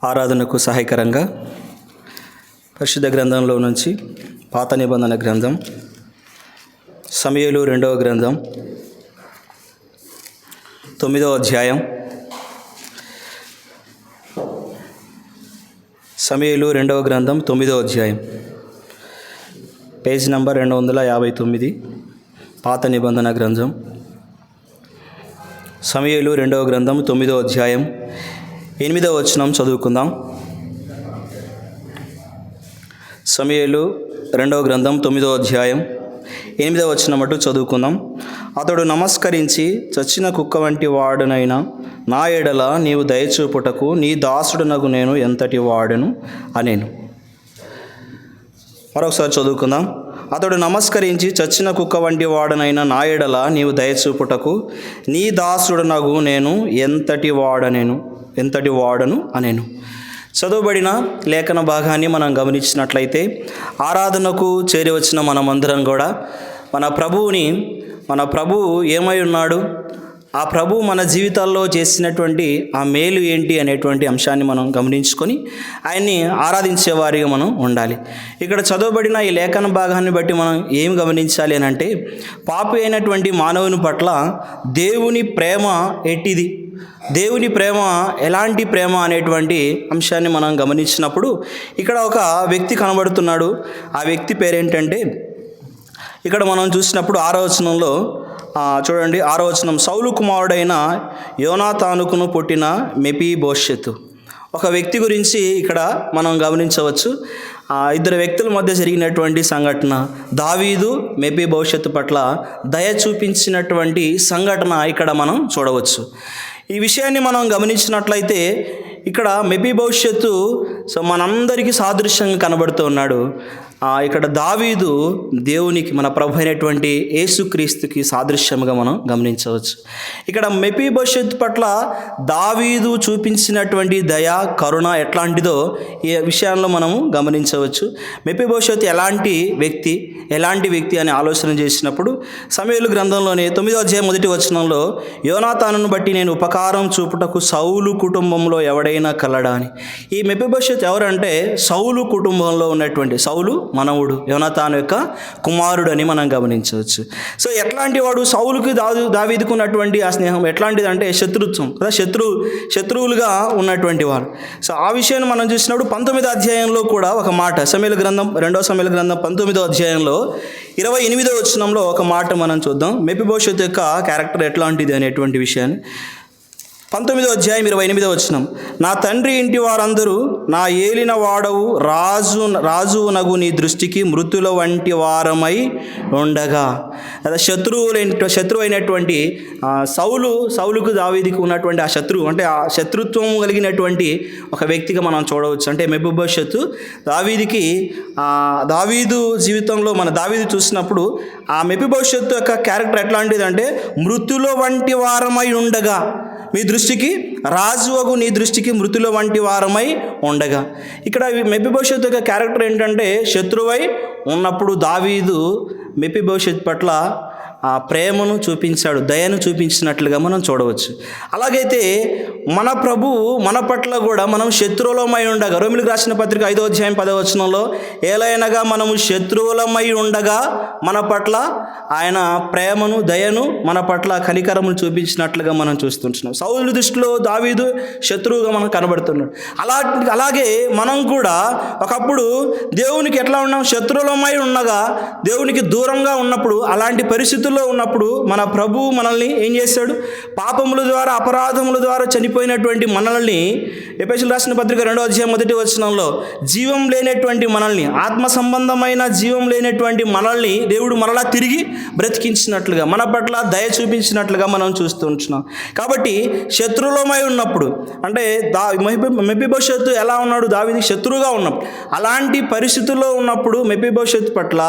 ఆరాధనకు సహాయకరంగా పరిశుద్ధ గ్రంథంలో నుంచి పాత నిబంధన గ్రంథం సమూయేలు 2వ గ్రంథం 9వ అధ్యాయం. సమూయేలు 2వ గ్రంథం 9వ అధ్యాయం, పేజ్ నంబర్ 259, పాత నిబంధన గ్రంథం సమూయేలు 2వ గ్రంథం 9వ అధ్యాయం 8వ వచనం చదువుకుందాం. సమూయేలు 2వ గ్రంథం 9వ అధ్యాయం 8వ వచనం అటు చదువుకుందాం. అతడు నమస్కరించి, చచ్చిన కుక్క వంటి వాడునైనా నా ఎడల నీవు దయచూపుటకు నీ దాసుడునగు నేను ఎంతటి వాడును అనేను. మరొకసారి చదువుకుందాం. అతడు నమస్కరించి, చచ్చిన కుక్క వంటి వాడనైనా నా ఎడల నీవు దయచూపుటకు నీ దాసుడునగు నేను ఎంతటి వాడను అనేను. చదువుబడిన లేఖన భాగాన్ని మనం గమనించినట్లయితే, ఆరాధనకు చేరి వచ్చిన మనమందరం కూడా మన ప్రభువు ఏమై ఉన్నాడు, ఆ ప్రభు మన జీవితాల్లో చేసినటువంటి ఆ మేలు ఏంటి అనేటువంటి అంశాన్ని మనం గమనించుకొని ఆయన్ని ఆరాధించేవారిగా మనం ఉండాలి. ఇక్కడ చదవబడిన ఈ లేఖన భాగాన్ని బట్టి మనం ఏం గమనించాలి అని అంటే, పాపి అయినటువంటి మానవుని పట్ల దేవుని ప్రేమ ఎట్టిది, దేవుని ప్రేమ ఎలాంటి ప్రేమ అనేటువంటి అంశాన్ని మనం గమనించినప్పుడు ఇక్కడ ఒక వ్యక్తి కనబడుతున్నాడు. ఆ వ్యక్తి పేరేంటంటే, ఇక్కడ మనం చూసినప్పుడు 6వ వచనంలో చూడండి, 6వ వచనం, సౌలు కుమారుడైన యోనాతానుకును పుట్టిన మెఫీబోషెతు. ఒక వ్యక్తి గురించి ఇక్కడ మనం గమనించవచ్చు. ఇద్దరు వ్యక్తుల మధ్య జరిగినటువంటి సంఘటన, దావీదు మెఫీబోషెతు పట్ల దయ చూపించినటువంటి సంఘటన ఇక్కడ మనం చూడవచ్చు. ఈ విషయాన్ని మనం గమనించినట్లయితే ఇక్కడ మెఫీబోషెతు మనందరికీ సాదృశ్యంగా కనబడుతూ ఉన్నాడు. ఇక్కడ దావీదు దేవునికి, మన ప్రభు అయినటువంటి యేసుక్రీస్తుకి సాదృశ్యంగా మనం గమనించవచ్చు. ఇక్కడ మెఫీబోషెతు పట్ల దావీదు చూపించినటువంటి దయ, కరుణ ఎట్లాంటిదో ఈ విషయాల్లో మనము గమనించవచ్చు. మెఫీబోషెతు ఎలాంటి వ్యక్తి అని ఆలోచన చేసినప్పుడు సమూయేలు గ్రంథంలోని 9వ అధ్యాయం 1వ వచనంలో, యోనాతానును బట్టి నేను ఉపకారం చూపుటకు సౌలు కుటుంబంలో ఎవడైనా కలడా అని. ఈ మెఫీబోషెతు ఎవరంటే, సౌలు కుటుంబంలో ఉన్నటువంటి, సౌలు మనవుడు, యోనాతాను యొక్క కుమారుడు అని మనం గమనించవచ్చు. సో ఎట్లాంటి వాడు, సౌలుకి దావీదుకు ఉన్నటువంటి ఆ స్నేహం ఎట్లాంటిది అంటే శత్రుత్వం కదా, శత్రువులుగా ఉన్నటువంటి వారు. సో ఆ విషయాన్ని మనం చూసినప్పుడు 19వ అధ్యాయంలో కూడా ఒక మాట, 2వ సమూయేలు గ్రంథం 19వ అధ్యాయంలో 28వ వచనంలో ఒక మాట మనం చూద్దాం. మెఫీబోషెతు యొక్క క్యారెక్టర్ ఎట్లాంటిది అనేటువంటి విషయాన్ని. 19వ అధ్యాయం 28వ వచనం, నా తండ్రి ఇంటి వారందరూ నా ఏలిన వాడవు రాజునగు నీ దృష్టికి మృతుల వంటి వారమై ఉండగా. అదే శత్రువు అయినటువంటి సౌలుకు దావీదుకు ఉన్నటువంటి ఆ శత్రువు, అంటే ఆ శత్రుత్వం కలిగినటువంటి ఒక వ్యక్తిగా మనం చూడవచ్చు. అంటే మెఫీబోషెతు దావీదు జీవితంలో మన దావీదు చూసినప్పుడు ఆ మెఫీబోషెతు యొక్క క్యారెక్టర్ ఎట్లాంటిదంటే, మృతుల వంటి వారమై ఉండగా, మీ దృష్టికి రాజువగు నీ దృష్టికి మృతుల వంటి వారమై ఉండగా. ఇక్కడ మెఫీబోషెతు యొక్క క్యారెక్టర్ ఏంటంటే, శత్రువై ఉన్నప్పుడు దావీదు మెఫీబోషెతు పట్ల ప్రేమను చూపించాడు, దయను చూపించినట్లుగా మనం చూడవచ్చు. అలాగైతే మన ప్రభు మన పట్ల కూడా మనం శత్రువులమై ఉండగా, రోమిలికి రాసిన పత్రిక 5వ అధ్యాయం 10వ వచనంలో, ఏలైనగా మనము శత్రువులమై ఉండగా మన పట్ల ఆయన ప్రేమను, దయను, మన పట్ల కనికరమును చూపించినట్లుగా మనం చూస్తుంటున్నాం. సౌలు దృష్టిలో దావీదు శత్రువుగా మనకు కనబడుతున్నాడు. అలాగే మనం కూడా ఒకప్పుడు దేవునికి ఎట్లా ఉన్నాం, శత్రువులమై ఉండగా, దేవునికి దూరంగా ఉన్నప్పుడు, అలాంటి పరిస్థితుల్లో ఉన్నప్పుడు మన ప్రభు మనల్ని ఏం చేశాడు, పాపముల ద్వారా, అపరాధముల ద్వారా చనిపోయినటువంటి మనల్ని, ఎఫెసీయులకు రాసిన పత్రిక 2వ అధ్యాయం 1వ వచనంలో, జీవం లేనటువంటి మనల్ని, ఆత్మ సంబంధమైన జీవం లేనటువంటి మనల్ని దేవుడు మరలా తిరిగి బ్రతికించినట్లుగా, మన పట్ల దయ చూపించినట్లుగా మనం చూస్తూ ఉంటున్నాం. కాబట్టి శత్రువులమై ఉన్నప్పుడు, అంటే మెఫీబోషెతు ఎలా ఉన్నాడు, దావీదుకి శత్రువుగా ఉన్నప్పుడు, అలాంటి పరిస్థితుల్లో ఉన్నప్పుడు మెఫీబోషెతు పట్ల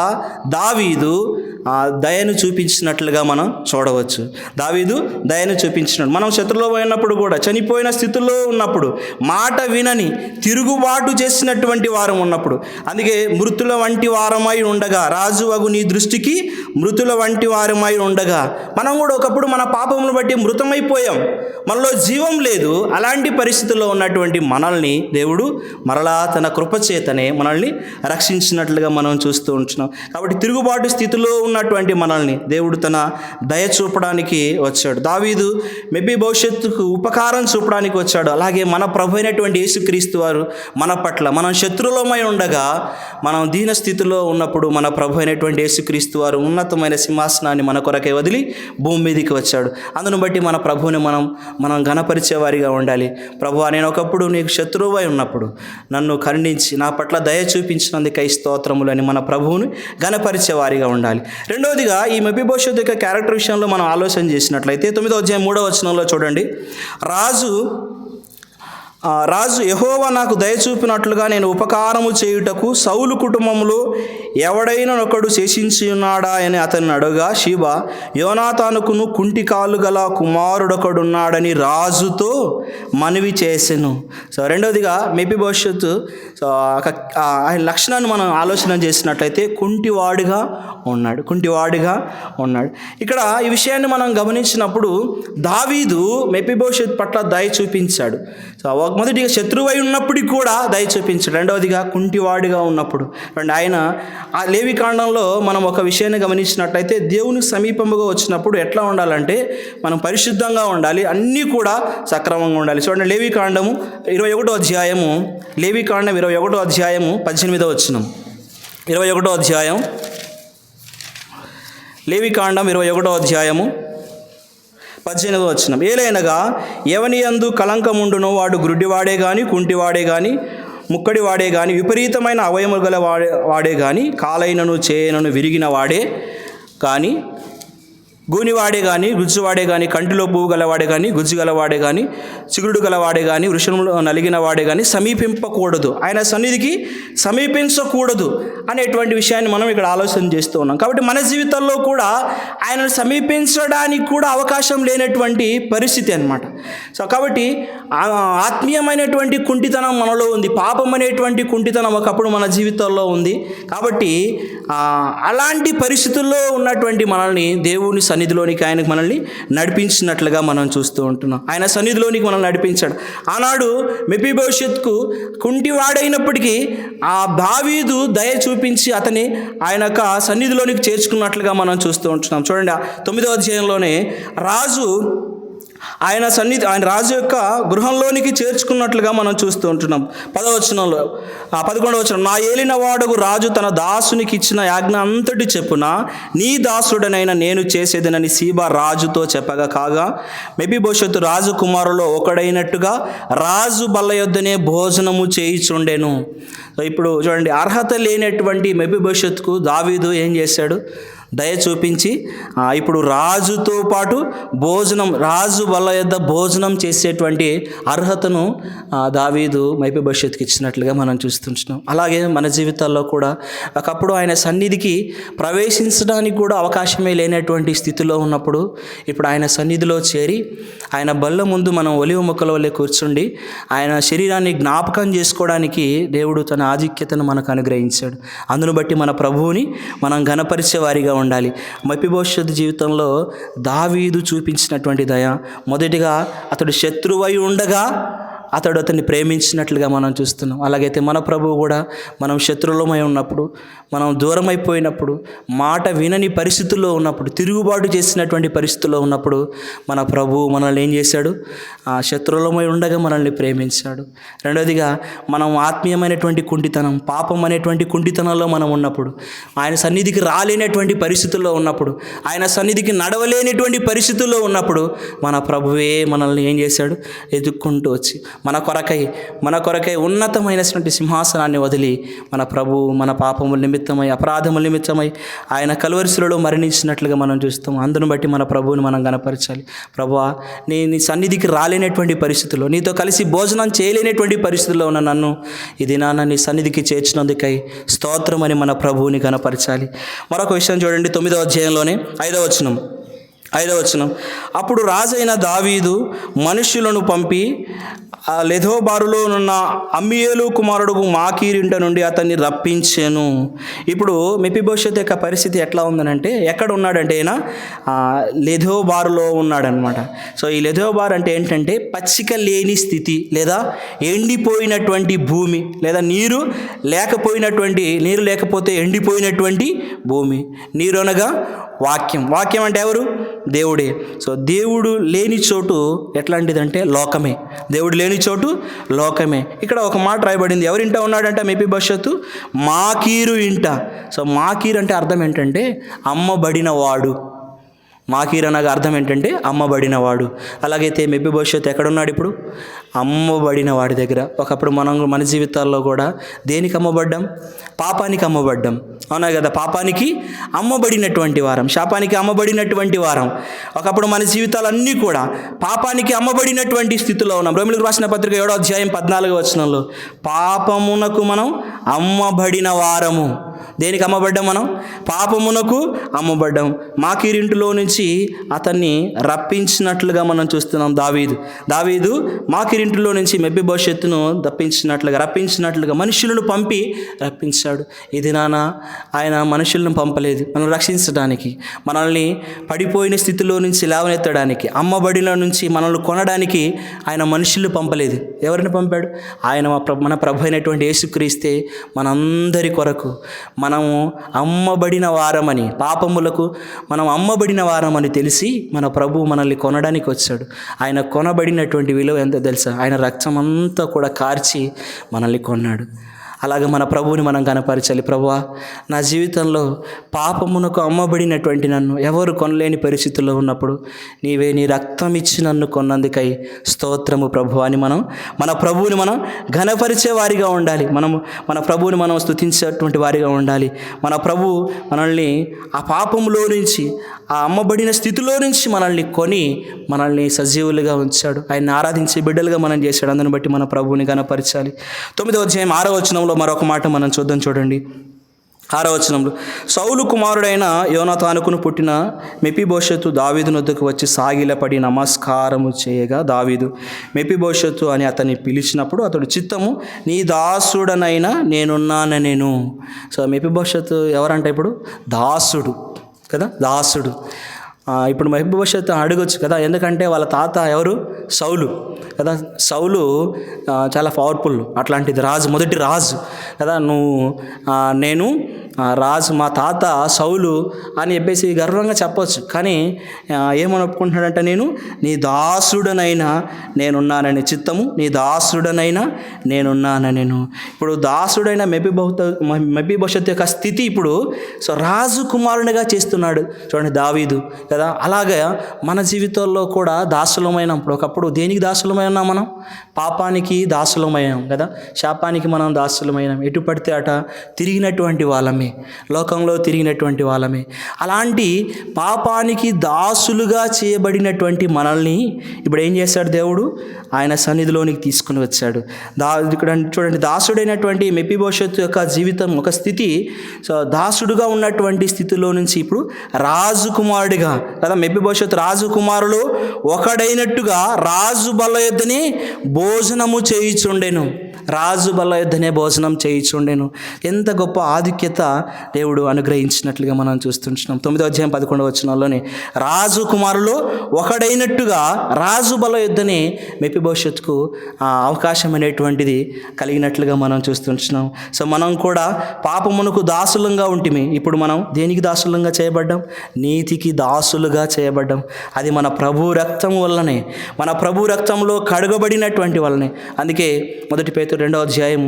దావీదు దయను చూపించినట్లుగా మనం చూడవచ్చు. దావీదు దయను చూపించినట్టు, మనం శత్రువులో అయినప్పుడు కూడా, చనిపోయిన స్థితిలో ఉన్నప్పుడు, మాట వినని తిరుగుబాటు చేసినటువంటి వారం ఉన్నప్పుడు, అందుకే మృతుల వంటి వారమై ఉండగా రాజువగు నీ దృష్టికి మృతుల వంటి వారమై ఉండగా, మనం కూడా ఒకప్పుడు మన పాపమును బట్టి మృతమైపోయాం, మనలో జీవం లేదు. అలాంటి పరిస్థితుల్లో ఉన్నటువంటి మనల్ని దేవుడు మరలా తన కృపచేతనే మనల్ని రక్షించినట్లుగా మనం చూస్తూ ఉంటున్నాం. కాబట్టి తిరుగుబాటు స్థితిలో ఉన్నటువంటి మనల్ని దేవుడు తన దయ చూపడానికి వచ్చాడు. దావీదు మెబ్బి భవిష్యత్తుకు ఉపకారం చూపడానికి వచ్చాడు. అలాగే మన ప్రభు అయినటువంటి యేసుక్రీస్తు వారు మన పట్ల, మనం శత్రులమై ఉండగా, మనం దీన స్థితిలో ఉన్నప్పుడు మన ప్రభు అయినటువంటి యేసుక్రీస్తు వారు ఉన్నతమైన సింహాసనాన్ని మన కొరకే వదిలి భూమి మీదకి వచ్చాడు. అందును బట్టి మన ప్రభువుని మనం ఘనపరిచేవారిగా ఉండాలి. ప్రభువా, నేను ఒకప్పుడు నీకు శత్రువై ఉన్నప్పుడు నన్ను కరుణించి నా పట్ల దయ చూపించినందుకై స్తోత్రములు అని మన ప్రభువుని ఘనపరిచేవారిగా ఉండాలి. రెండవదిగా ఈ మెఫీబోషెతు యొక్క క్యారెక్టర్ విషయంలో మనం ఆలోచన చేసినట్లయితే 9వ అధ్యాయం 3వ వచనంలో చూడండి. రాజు యెహోవా నాకు దయ చూపినట్లుగా నేను ఉపకారము చేయుటకు సౌలు కుటుంబంలో ఎవడైనా ఒకడు శేషించి ఉన్నాడా అని అతన్ని అడుగా, షీబా యోనాతానుకును కుంటి కాళ్ళు గల కుమారుడొకడున్నాడని రాజుతో మనవి చేసెను. సో రెండవదిగా మెఫీబోషెతు ఆయన లక్షణాన్ని మనం ఆలోచన చేసినట్లయితే కుంటివాడిగా ఉన్నాడు. ఇక్కడ ఈ విషయాన్ని మనం గమనించినప్పుడు దావీదు మెఫీబోషెతు పట్ల దయ చూపించాడు. సో మొదటిగా శత్రువై ఉన్నప్పటికీ కూడా దయ చూపించాడు. రెండవదిగా కుంటివాడిగా ఉన్నప్పుడు. ఆయన ఆ లేవికాండంలో మనం ఒక విషయాన్ని గమనించినట్లయితే దేవుని సమీపముగా వచ్చినప్పుడు ఎట్లా ఉండాలంటే మనం పరిశుద్ధంగా ఉండాలి, అన్నీ కూడా సక్రమంగా ఉండాలి. చూడండి, లేవికాండము 21వ అధ్యాయము, లేవికాండం 21వ అధ్యాయము 18వ వచనం. 21వ అధ్యాయం లేవికాండం 21వ అధ్యాయము 18వ వచనం. ఏలైనగా ఎవని యందు కలంకముండునో వాడు గ్రుడ్డివాడే గాని, కుంటివాడే గాని, ముక్కడివాడే గాని, విపరీతమైన అవయములు గల వాడే గాని, కాలైనను చేయనను విరిగిన వాడే కానీ, గూనివాడే కానీ, గుజ్జువాడే కానీ, కంటిలో పువ్వు గలవాడే కానీ, గుజ్జు గలవాడే కానీ, చిగురుడు గలవాడే కానీ, వృషణంలో నలిగిన వాడే కానీ సమీపింపకూడదు, ఆయన సన్నిధికి సమీపించకూడదు అనేటువంటి విషయాన్ని మనం ఇక్కడ ఆలోచన చేస్తూ ఉన్నాం. కాబట్టి మన జీవితంలో కూడా ఆయనను సమీపించడానికి కూడా అవకాశం లేనటువంటి పరిస్థితి అన్నమాట. సో కాబట్టి ఆత్మీయమైనటువంటి కుంటితనం మనలో ఉంది, పాపం అనేటువంటి కుంటితనం ఒకప్పుడు మన జీవితంలో ఉంది. కాబట్టి అలాంటి పరిస్థితుల్లో ఉన్నటువంటి మనల్ని దేవుని సన్నిధిలోనికి ఆయనకు మనల్ని నడిపించినట్లుగా మనం చూస్తూ ఉంటున్నాం. ఆయన సన్నిధిలోనికి మనల్ని నడిపించాడు. ఆనాడు మెఫీబోషెతుకు కుంటివాడైనప్పటికీ ఆ దావీదు దయ చూపించి అతని ఆయన యొక్క సన్నిధిలోనికి చేర్చుకున్నట్లుగా మనం చూస్తూ ఉంటున్నాం. చూడండి, 9వ అధ్యాయంలోనే ఆయన రాజు యొక్క గృహంలోనికి చేర్చుకున్నట్లుగా మనం చూస్తూ ఉంటున్నాం. 11వ వచనం, నా ఏలిన వాడకు రాజు తన దాసునికి ఇచ్చిన ఆజ్ఞ అంతటి చెప్పున నీ దాసుడనైనా నేను చేసేదనని సీబా రాజుతో చెప్పగా, కాగా మెఫీబోషెతు రాజు కుమారులో ఒకడైనట్టుగా రాజు బల్ల యొద్దనే భోజనము చేయుచుండెను. ఇప్పుడు చూడండి, అర్హత లేనటువంటి మెఫీబోషెతుకు దావీదు ఏం చేశాడు? దయ చూపించి ఇప్పుడు రాజుతో పాటు రాజు బల్ల యొద్ద భోజనం చేసేటువంటి అర్హతను దావీదు మెఫీబోషెతుకి ఇచ్చినట్లుగా మనం చూస్తుంటున్నాం. అలాగే మన జీవితాల్లో కూడా ఒకప్పుడు ఆయన సన్నిధికి ప్రవేశించడానికి కూడా అవకాశమే లేనటువంటి స్థితిలో ఉన్నప్పుడు ఇప్పుడు ఆయన సన్నిధిలో చేరి ఆయన బల్ల ముందు మనం ఒలివ మొక్కల వల్లే కూర్చుండి ఆయన శరీరాన్ని జ్ఞాపకం చేసుకోవడానికి దేవుడు తన ఆధిక్యతను మనకు అనుగ్రహించాడు. అందును బట్టి మన ప్రభువుని మనం ఘనపరిచే వారిగా ఉండాలి. మెఫీబోషెతు జీవితంలో దావీదు చూపించినటువంటి దయ, మొదటిగా అతడు శత్రువై ఉండగా అతన్ని ప్రేమించినట్లుగా మనం చూస్తున్నాం. అలాగైతే మన ప్రభువు కూడా మనం శత్రువులమై ఉన్నప్పుడు, మనం దూరం అయిపోయినప్పుడు, మాట వినని పరిస్థితుల్లో ఉన్నప్పుడు, తిరుగుబాటు చేసినటువంటి పరిస్థితుల్లో ఉన్నప్పుడు మన ప్రభువు మనల్ని ఏం చేశాడు? శత్రువులమై ఉండగా మనల్ని ప్రేమించాడు. రెండవదిగా మనం ఆత్మీయమైనటువంటి కుంటితనం, పాపం అనేటువంటి కుంటితనంలో మనం ఉన్నప్పుడు, ఆయన సన్నిధికి రాలేనటువంటి పరిస్థితుల్లో ఉన్నప్పుడు, ఆయన సన్నిధికి నడవలేనటువంటి పరిస్థితుల్లో ఉన్నప్పుడు మన ప్రభువే మనల్ని ఏం చేశాడు? ఎదుక్కుంటూ వచ్చి మన కొరకై ఉన్నతమైనటువంటి సింహాసనాన్ని వదిలి మన ప్రభు మన పాపముల నిమిత్తమై, అపరాధముల నిమిత్తమై ఆయన కల్వరి శిలువలో మరణించినట్లుగా మనం చూస్తాం. అందును బట్టి మన ప్రభువుని మనం గణపరచాలి. ప్రభువా, నీ సన్నిధికి రాలేనటువంటి పరిస్థితుల్లో, నీతో కలిసి భోజనం చేయలేనటువంటి పరిస్థితుల్లో ఉన్న నన్ను ఈ దినాన నీ సన్నిధికి చేర్చినందుకై స్తోత్రం అని మన ప్రభువుని గణపరచాలి. మరొక విషయం చూడండి, 9వ అధ్యాయంలోనే 5వ వచనం. అప్పుడు రాజైన దావీదు మనుష్యులను పంపి ఆ లెదోబారులో ఉన్న అమ్మీయేలు కుమారుడు మాకీరు ఇంట నుండి అతన్ని రప్పించాను. ఇప్పుడు మెఫీబోషెత్ యొక్క పరిస్థితి ఎట్లా ఉందనంటే, ఎక్కడ ఉన్నాడంటే ఈయన లెదోబారులో ఉన్నాడనమాట. సో ఈ లెదోబార్ అంటే ఏంటంటే పచ్చిక లేని స్థితి, లేదా ఎండిపోయినటువంటి భూమి, లేదా నీరు లేకపోతే ఎండిపోయినటువంటి భూమి. నీరు అనగా వాక్యం అంటే ఎవరు? దేవుడే. సో దేవుడు లేని చోటు ఎట్లాంటిదంటే లోకమే. దేవుడు లేని చోటు లోకమే. ఇక్కడ ఒక మాట రాయబడింది, ఎవరింట ఉన్నాడంటే మెఫీబోషెతు మాకీరు ఇంట. సో మాకీరు అంటే అర్థం ఏంటంటే అమ్మబడినవాడు. మాకీర్ అనగా అర్థం ఏంటంటే అమ్మబడినవాడు. అలాగైతే మెఫీబోషెతు ఎక్కడున్నాడు ఇప్పుడు? అమ్మబడిన వాడి దగ్గర. ఒకప్పుడు మన జీవితాల్లో కూడా దేనికి అమ్మబడ్డాం? పాపానికి అమ్మబడ్డాం, అవునా కదా? పాపానికి అమ్మబడినటువంటి వారం, శాపానికి అమ్మబడినటువంటి వారం. ఒకప్పుడు మన జీవితాలన్నీ కూడా పాపానికి అమ్మబడినటువంటి స్థితిలో ఉన్నాం. రోమీయులకు రాసిన పత్రిక 7వ అధ్యాయం 14వ వచనంలో పాపమునకు మనం అమ్మబడిన వారము. దేనికి అమ్మబడ్డాం మనం? పాపమునకు అమ్మబడ్డాం. మాకీరింటిలో నుంచి అతన్ని రప్పించినట్లుగా మనం చూస్తున్నాం. దావీదు మాకీరింటిలో నుంచి మెఫీబోషెతును రప్పించినట్లుగా మనుషులను పంపి రప్పించాడు. ఇది ఆయన మనుషులను పంపలేదు మనల్ని రక్షించడానికి, మనల్ని పడిపోయిన స్థితిలో నుంచి లేవనెత్తడానికి, అమ్మబడిలో నుంచి మనల్ని కొనడానికి ఆయన మనుషులు పంపలేదు. ఎవరిని పంపాడు? ఆయన మన ప్రభు అయినటువంటి యేసుక్రీస్తే మనందరి కొరకు మనము అమ్మబడిన వారమని, పాపములకు మనం అమ్మబడిన వారమని తెలిసి మన ప్రభు మనల్ని కొనడానికి వచ్చాడు. ఆయన కొనబడినటువంటి విలువ ఎంతో తెలుసా? ఆయన రక్తం అంతా కూడా కార్చి మనల్ని కొన్నాడు. అలాగే మన ప్రభువుని మనం కనపరచాలి. ప్రభువా, నా జీవితంలో పాపమునకు అమ్మబడినటువంటి నన్ను ఎవరు కొనలేని పరిస్థితుల్లో ఉన్నప్పుడు నీవే నీ రక్తం ఇచ్చి నన్ను కొన్నందుకై స్తోత్రము ప్రభువా అని మన ప్రభువుని మనం ఘనపరిచే వారిగా ఉండాలి. మన ప్రభువుని మనం స్తుతించేటువంటి వారిగా ఉండాలి. మన ప్రభువు మనల్ని ఆ పాపంలో నుంచి, ఆ అమ్మబడిన స్థితిలో నుంచి మనల్ని సజీవులుగా ఉంచాడు. ఆయన్ని ఆరాధించే బిడ్డలుగా మనం చేశాడు. అందుని బట్టి మన ప్రభువుని ఘనపరచాలి. 9వ అధ్యాయం 6వ వచనంలో మరొక మాట మనం చూడండి. 6వ వచనంలో, సౌలు కుమారుడైన యోనాతానుకు పుట్టిన మెఫీబోషెతు దావీదు నొద్దకు వచ్చి సాగిలపడి నమస్కారము చేయగా దావీదు మెఫీబోషెతు అని అతన్ని పిలిచినప్పుడు అతడు చిత్తము నీ దాసుడనైనా నేనున్నాను. సో మెఫీబోషెతు ఎవరంటే ఇప్పుడు దాసుడు కదా, దాసుడు. ఇప్పుడు మెఫీబోషెతు అడగొచ్చు కదా, ఎందుకంటే వాళ్ళ తాత ఎవరు? సౌలు కదా. సౌలు చాలా పవర్ఫుల్, అట్లాంటిది రాజు, మొదటి రాజు కదా. నేను రాజు, మా తాత సౌలు అని చెప్పేసి గర్వంగా చెప్పవచ్చు. కానీ ఏమని ఒప్పుకుంటున్నాడంటే, నేను నీ దాసుడనైనా నేనున్నానని, చిత్తము నీ దాసుడనైనా నేనున్నానని. ఇప్పుడు దాసుడైన మెఫీబోషెతు యొక్క స్థితి ఇప్పుడు సో రాజు కుమారునిగా చేస్తున్నాడు చూడండి దావీదు కదా. అలాగే మన జీవితాల్లో కూడా దాసులమైనప్పుడు, ఒకప్పుడు దేనికి దాసులమైనా మనం? పాపానికి దాసులమైనాం కదా, శాపానికి మనం దాసులమైనాం. ఎటు పడితే అట తిరిగినటువంటి వాళ్ళమే, లోకంలో తిరిగినటువంటి వాళ్ళమే. అలాంటి పాపానికి దాసులుగా చేయబడినటువంటి మనల్ని ఇప్పుడు ఏం చేశాడు దేవుడు? ఆయన సన్నిధిలోనికి తీసుకుని వచ్చాడు. ఇక్కడ చూడండి, దాసుడైనటువంటి మెఫీబోషెతు యొక్క జీవితం ఒక స్థితి. సో దాసుడుగా ఉన్నటువంటి స్థితిలో నుంచి ఇప్పుడు రాజుకుమారుడిగా కదా, మెఫీబోషెతు రాజుకుమారులు ఒకడైనట్టుగా రాజు బల్ల యొద్దనే భోజనము చేయుచుండెను. రాజు బల్ల యొద్దనే భోజనం చేయుచుండెను. ఎంత గొప్ప ఆధిక్యత దేవుడు అనుగ్రహించినట్లుగా మనం చూస్తుంటున్నాం. 9వ అధ్యాయం 11వ వచనంలోనే రాజు కుమారులు ఒకడైనట్టుగా రాజు బల్ల యొద్దనే మెఫీబోషెతుకు అవకాశం అనేటువంటిది కలిగినట్లుగా మనం చూస్తుంటున్నాం. సో మనం కూడా పాపమునకు దాసులంగా ఉంటిమి. ఇప్పుడు మనం దేనికి దాసులంగా చేయబడ్డాం? నీతికి దాసులుగా చేయబడ్డాం. అది మన ప్రభు రక్తం వల్లనే, మన ప్రభు రక్తంలో కడగబడినటువంటి వల్లనే. అందుకే మొదటి పేతురు 2వ అధ్యాయం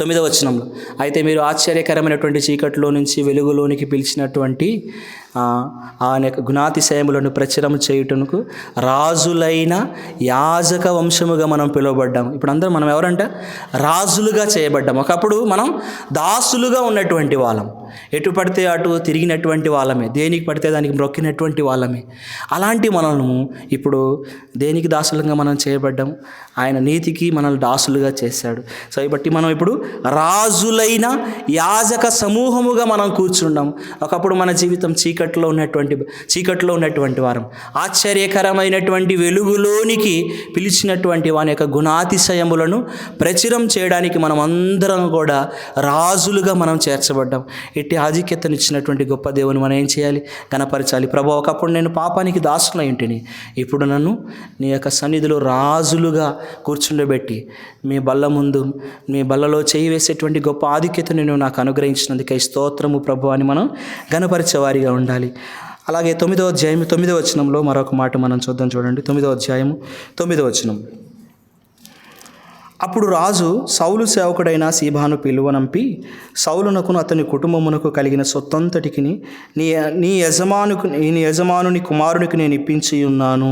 9వ వచనంలో, అయితే మీరు ఆశ్చర్యకరమైనటువంటి చీకటిలో నుంచి వెలుగులోనికి పిలిచినటువంటి ఆయన గుణాతిశయములను ప్రచురం చేయుటకు రాజులైన యాజక వంశముగా మనం పిలువబడ్డాం. ఇప్పుడు అందరం మనం ఎవరంట? రాజులుగా చేయబడ్డాం. ఒకప్పుడు మనం దాసులుగా ఉన్నటువంటి వాళ్ళం, ఎటు పడితే అటు తిరిగినటువంటి వాళ్ళమే, దేనికి పడితే దానికి మ్రొక్కినటువంటి వాళ్ళమే. అలాంటి మనము ఇప్పుడు దేనికి దాసులుగా మనం చేయబడ్డాం? ఆయన నీతికి మనల్ని దాసులుగా చేశాడు. సో బట్టి మనం ఇప్పుడు రాజులైన యాజక సమూహముగా మనం కూర్చుంటాం. ఒకప్పుడు మన జీవితం చీకటి చీకట్లో ఉన్నటువంటి వారం ఆశ్చర్యకరమైనటువంటి వెలుగులోనికి పిలిచినటువంటి వాని యొక్క గుణాతిశయములను ప్రచురం చేయడానికి మనం అందరం కూడా రాజులుగా మనం చేర్చబడ్డాం. ఇట్టి ఆధిక్యతనిచ్చినటువంటి గొప్ప దేవుని మనం ఏం చేయాలి? గణపరచాలి. ప్రభు, ఒకప్పుడు నేను పాపానికి దాసులై ఉంటిని, ఇప్పుడు నన్ను నీ యొక్క సన్నిధిలో రాజులుగా కూర్చుండబెట్టి మీ బల్లలో చేయి వేసేటువంటి గొప్ప ఆధిక్యతను నేను నాకు అనుగ్రహించినందుకై స్తోత్రము ప్రభు అని మనం గణపరిచేవారిగా ఉండాలి. అలాగే 9వ అధ్యాయం 9వ వచనంలో మరొక మాట మనం చూద్దాం. చూడండి, 9వ అధ్యాయం 9వ వచనం. అప్పుడు రాజు సౌలు సేవకుడైన సీబాను పిలువనంపి, సౌలునకును అతని కుటుంబమునకు కలిగిన సొత్తంతటికి నీ యజమానుని కుమారునికి నేను ఇప్పించి ఉన్నాను.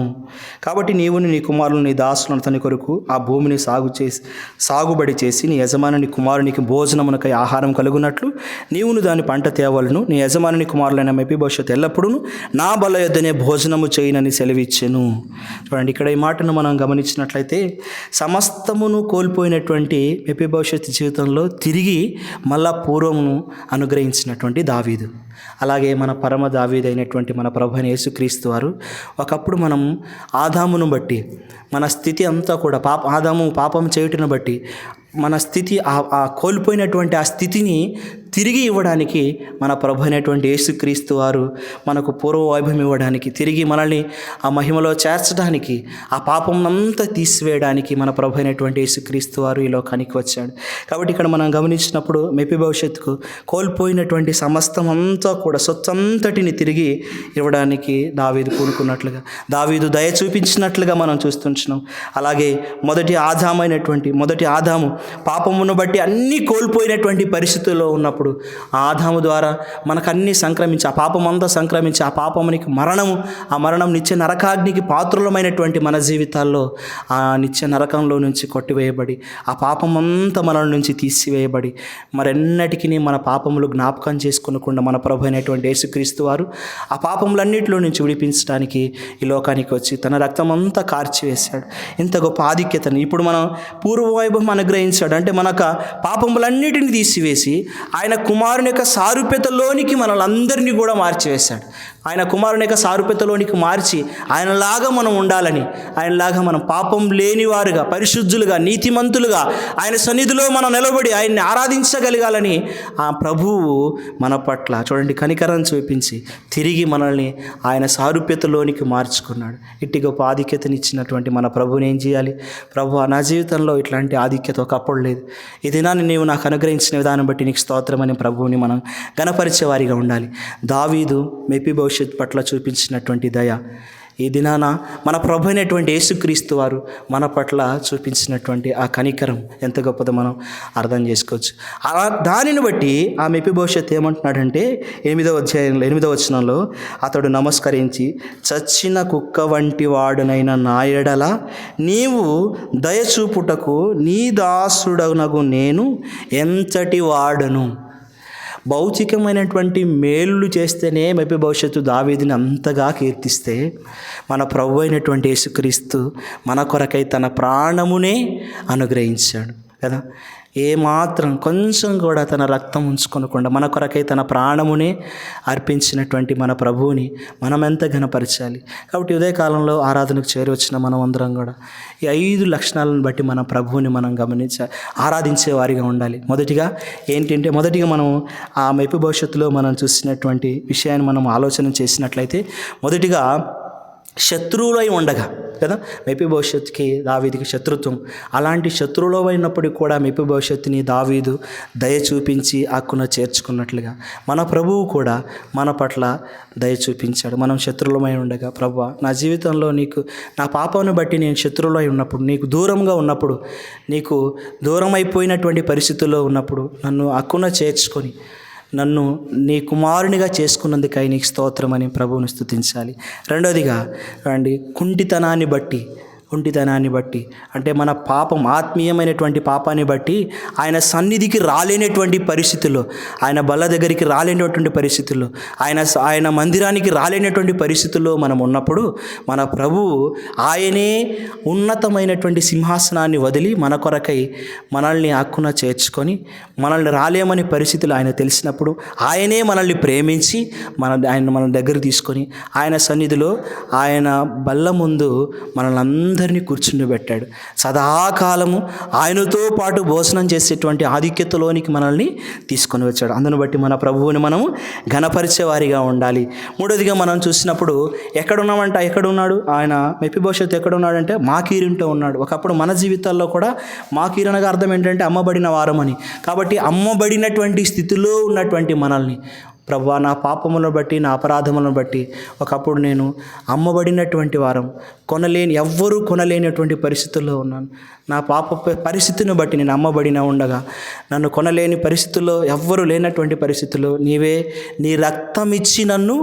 కాబట్టి నీవు నీ కుమారులు నీ దాసులను అతని కొరకు ఆ భూమిని సాగుబడి చేసి నీ యజమానుని కుమారునికి భోజనమునకై ఆహారం కలుగునట్లు నీవును దాని పంట తేవలను. నీ యజమానుని కుమారులైన మెఫీబోషెతు ఎల్లప్పుడూ నా బల్ల యొద్దనే భోజనము చేయనని సెలవిచ్చెను. చూడండి, ఇక్కడ ఈ మాటను మనం గమనించినట్లయితే సమస్తమును కోల్పోయినటువంటి మెఫీబోషెతు జీవితంలో తిరిగి మళ్ళా పూర్వమును అనుగ్రహించినటువంటి దావీదు, అలాగే మన పరమ దావీదు అయినటువంటి మన ప్రభు అయిన యేసుక్రీస్తు వారు ఒకప్పుడు మనం ఆదామును బట్టి మన స్థితి అంతా కూడా ఆదాము పాపం చేయుటను బట్టి మన స్థితి ఆ కోల్పోయినటువంటి ఆ స్థితిని తిరిగి ఇవ్వడానికి మన ప్రభు అయినటువంటి యేసుక్రీస్తు వారు మనకు పూర్వ వైభవం ఇవ్వడానికి, తిరిగి మనల్ని ఆ మహిమలో చేర్చడానికి, ఆ పాపం అంతా తీసివేయడానికి మన ప్రభు అయినటువంటి యేసుక్రీస్తు వారు ఈ లోకానికి వచ్చాడు. కాబట్టి ఇక్కడ మనం గమనించినప్పుడు మెఫీబోషెతుకు కోల్పోయినటువంటి సమస్తం అంతా కూడా సొత్తంతటిని తిరిగి ఇవ్వడానికి దావీదు పూనుకున్నట్లుగా, దావీదు దయ చూపించినట్లుగా మనం చూస్తుంటున్నాం. అలాగే మొదటి ఆదాము పాపమును బట్టి అన్నీ కోల్పోయినటువంటి పరిస్థితుల్లో ఉన్నప్పుడు ఆదాము ద్వారా మనకు అన్నీ సంక్రమించి, ఆ పాపమంతా సంక్రమించి, ఆ పాపమునికి ఆ మరణం నిత్య నరకాగ్నికి పాత్రులమైనటువంటి మన జీవితాల్లో ఆ నిత్య నరకంలో నుంచి కొట్టివేయబడి, ఆ పాపమంతా మన నుంచి తీసివేయబడి, మరెన్నటికీ మన పాపములు జ్ఞాపకం చేసుకునకుండా మన ప్రభు అయినటువంటి యేసుక్రీస్తు వారు ఆ పాపములన్నింటిలో నుంచి విడిపించడానికి ఈ లోకానికి వచ్చి తన రక్తమంతా కార్చివేశాడు. ఇంత గొప్ప ఆధిక్యతను ఇప్పుడు మనం పూర్వవైభవం అనుగ్రహించాడు. అంటే మనకు పాపములన్నిటిని తీసివేసి ఆయన కుమారుని యొక్క సారూప్యతలోనికి మనల్ని కూడా మార్చివేశాడు. ఆయన కుమారుని యొక్క సారూప్యతలోనికి మార్చి ఆయనలాగా మనం ఉండాలని, ఆయనలాగా మనం పాపం లేనివారుగా, పరిశుద్ధులుగా, నీతిమంతులుగా ఆయన సన్నిధిలో మనం నిలబడి ఆయన్ని ఆరాధించగలగాలని ఆ ప్రభువు మన పట్ల చూడండి కనికరం చూపించి తిరిగి మనల్ని ఆయన సారూప్యతలోనికి మార్చుకున్నాడు. ఇట్టి గొప్ప ఆధిక్యతనిచ్చినటువంటి మన ప్రభువుని ఏం చేయాలి? ప్రభువా, నా జీవితంలో ఇట్లాంటి ఆధిక్యత ఒకప్పుడు లేదు, ఈ దినాన్ని నీవు నాకు అనుగ్రహించిన విధానం బట్టి నీకు స్తోత్రమని ప్రభువుని మనం గణపరిచేవారిగా ఉండాలి. దావీదు మెఫీబోషెతు పట్ల చూపించినటువంటి దయ ఈ దినాన మన ప్రభు అయినటువంటి యేసుక్రీస్తు వారు మన పట్ల చూపించినటువంటి ఆ కనికరం ఎంత గొప్పదో మనం అర్థం చేసుకోవచ్చు. దానిని బట్టి ఆ మెఫీబోషెతు ఏమంటున్నాడంటే 8వ వచనంలో, అతడు నమస్కరించి, చచ్చిన కుక్క వంటి వాడునైన నా ఎడల నీవు దయచూపుటకు నీ దాసుడనగు నేను ఎంతటి వాడను. భౌతికమైనటువంటి మేలు చేస్తేనే మెఫీబోషెతు దావీదుని అంతగా కీర్తిస్తే, మన ప్రభు అయినటువంటి యేసుక్రీస్తు మన కొరకై తన ప్రాణమునే అనుగ్రహించాడు కదా. ఏమాత్రం కొంచెం కూడా తన రక్తం ఉంచుకొనకుండా మన కొరకై తన ప్రాణమునే అర్పించినటువంటి మన ప్రభువుని మనం ఎంత ఘనపరచాలి. కాబట్టి ఉదయకాలంలో ఆరాధనకు చేరవచ్చిన మనం అందరం కూడా ఈ 5 లక్షణాలను బట్టి మన ప్రభువుని మనం ఆరాధించే వారిగా ఉండాలి. మొదటిగా మనం ఆ మెఫీబోషెతులో మనం చూసినటువంటి విషయాన్ని మనం ఆలోచన చేసినట్లయితే, మొదటిగా శత్రువులై ఉండగా కదా, మెఫీబోషెతుకి దావీదుకి శత్రుత్వం. అలాంటి శత్రువులో అయినప్పటికీ కూడా మెఫీబోషెతుని దావీదు దయ చూపించి హక్కున చేర్చుకున్నట్లుగా మన ప్రభువు కూడా మన పట్ల దయ చూపించాడు. మనం శత్రువులమై ఉండగా, ప్రభువా, నా జీవితంలో నీకు నా పాపాన్ని బట్టి నేను శత్రువులై ఉన్నప్పుడు, నీకు దూరంగా ఉన్నప్పుడు, నీకు దూరం అయిపోయినటువంటి పరిస్థితుల్లో ఉన్నప్పుడు నన్ను హక్కున చేర్చుకొని నన్ను నీ కుమారునిగా చేసుకున్నందుకై నీకు స్తోత్రం అని ప్రభువుని స్తుతించాలి. రెండోదిగా కుంటితనాన్ని బట్టి ఒంటితనాన్ని బట్టి, అంటే మన పాపం, ఆత్మీయమైనటువంటి పాపాన్ని బట్టి ఆయన సన్నిధికి రాలేనటువంటి పరిస్థితుల్లో, ఆయన బల్ల దగ్గరికి రాలేనటువంటి పరిస్థితుల్లో, ఆయన మందిరానికి రాలేనటువంటి పరిస్థితుల్లో మనం ఉన్నప్పుడు మన ప్రభువు ఆయనే ఉన్నతమైనటువంటి సింహాసనాన్ని వదిలి మన కొరకై మనల్ని హక్కున చేర్చుకొని, మనల్ని రాలేమని పరిస్థితులు ఆయన తెలిసినప్పుడు ఆయనే మనల్ని ప్రేమించి ఆయన మన దగ్గర తీసుకొని ఆయన సన్నిధిలో ఆయన బల్ల ముందు మనల్ని అందరినీ కూర్చుండబెట్టాడు. సదాకాలము ఆయనతో పాటు భోజనం చేసేటువంటి ఆధిక్యతలోనికి మనల్ని తీసుకొని వచ్చాడు. అందును బట్టి మన ప్రభువుని మనము ఘనపరిచేవారిగా ఉండాలి. మూడోదిగా మనం చూసినప్పుడు ఎక్కడున్నాడు ఆయన? మెఫీబోషెతు ఎక్కడున్నాడంటే మాకీరింటో ఉన్నాడు. ఒకప్పుడు మన జీవితాల్లో కూడా మాకీరు అనగా అర్థం ఏంటంటే అమ్మబడిన వారమని. కాబట్టి అమ్మబడినటువంటి స్థితిలో ఉన్నటువంటి మనల్ని, ప్రభువా నా పాపములను బట్టి, నా అపరాధములను బట్టి ఒకప్పుడు నేను అమ్మబడినటువంటి వారం, ఎవ్వరూ కొనలేనటువంటి పరిస్థితుల్లో ఉన్నాను. నా పాప పరిస్థితిని బట్టి నేను అమ్మబడిన ఉండగా, నన్ను కొనలేని పరిస్థితుల్లో, ఎవ్వరూ లేనటువంటి పరిస్థితుల్లో నీ రక్తం ఇచ్చి నన్ను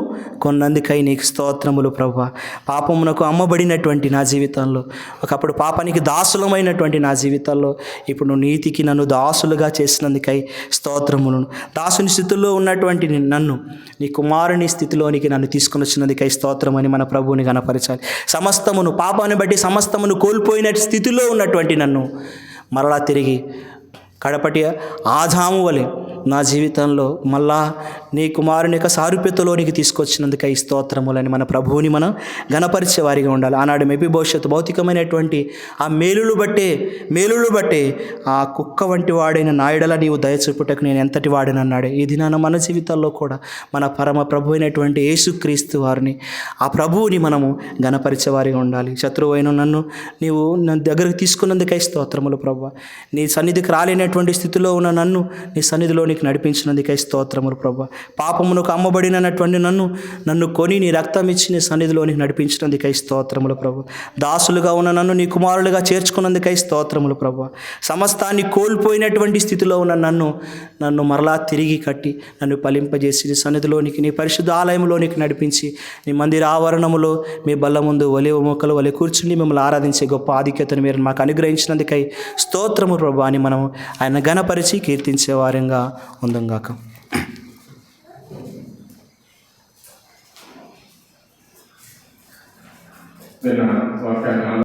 కొన్నందుకై నీకు స్తోత్రములు ప్రభువా. పాపమునకు అమ్మబడినటువంటి నా జీవితంలో, ఒకప్పుడు పాపానికి దాసులమైనటువంటి నా జీవితాల్లో ఇప్పుడు నువ్వు నీతికి నన్ను దాసులుగా చేసినందుకై స్తోత్రములు. దాసుని స్థితిలో ఉన్నటువంటి నన్ను నీ కుమారుని స్థితిలోనికి నన్ను తీసుకుని వచ్చినందుకై స్తోత్రం అని మన ప్రభువుని ఘనపరచాలి. సమస్తమును, పాపాన్ని బట్టి సమస్తమును కోల్పోయిన స్థితిలో ఉన్నటువంటి నన్ను మరలా తిరిగి కడపటి ఆదాము వలె నా జీవితంలో మళ్ళా నీ కుమారుని యొక్క సారూప్యతలోనికి తీసుకొచ్చినందుకై స్తోత్రములని మన ప్రభువుని మనం ఘనపరిచే వారిగా ఉండాలి. ఆనాడు మెఫీబోషెతు భౌతికమైనటువంటి ఆ మేలులు బట్టే ఆ కుక్క వంటి వాడైన నాయుడల నీవు దయచూపుటకు నేను ఎంతటి వాడినన్నాడే. ఈ దినాన మన జీవితాల్లో కూడా మన పరమ ప్రభు అయినటువంటి యేసుక్రీస్తు వారిని, ఆ ప్రభువుని మనము ఘనపరిచే వారిగా ఉండాలి. శత్రువు అయిన నీవు నా దగ్గరకు తీసుకున్నందుకై స్తోత్రములు ప్రభువా. నీ సన్నిధికి రాలేనటువంటి స్థితిలో ఉన్న నన్ను నీ సన్నిధిలోనికి నడిపించినందుకై స్తోత్రములు ప్రభువా. పాపమునకు అమ్మబడినటువంటి నన్ను కొని నీ రక్తం ఇచ్చి నీ సన్నిధిలోనికి నడిపించినందుకై స్తోత్రములు ప్రభువా. దాసులుగా ఉన్న నన్ను నీ కుమారులుగా చేర్చుకున్నందుకై స్తోత్రములు ప్రభువా. సమస్తాన్ని కోల్పోయినటువంటి స్థితిలో ఉన్న నన్ను మరలా తిరిగి కట్టి నన్ను ఫలింపజేసి నీ సన్నిధిలోనికి, నీ పరిశుద్ధ ఆలయంలోనికి నడిపించి నీ మందిర ఆవరణములో మీ బల్ల ముందు ఒలివ మొక్కలు వలె కూర్చుని మిమ్మల్ని ఆరాధించే గొప్ప ఆధిక్యతను మీరు మాకు అనుగ్రహించినందుకై స్తోత్రము ప్రభువా అని మనం ఆయన ఘనపరిచి కీర్తించే వారంగా ఉందంగాక.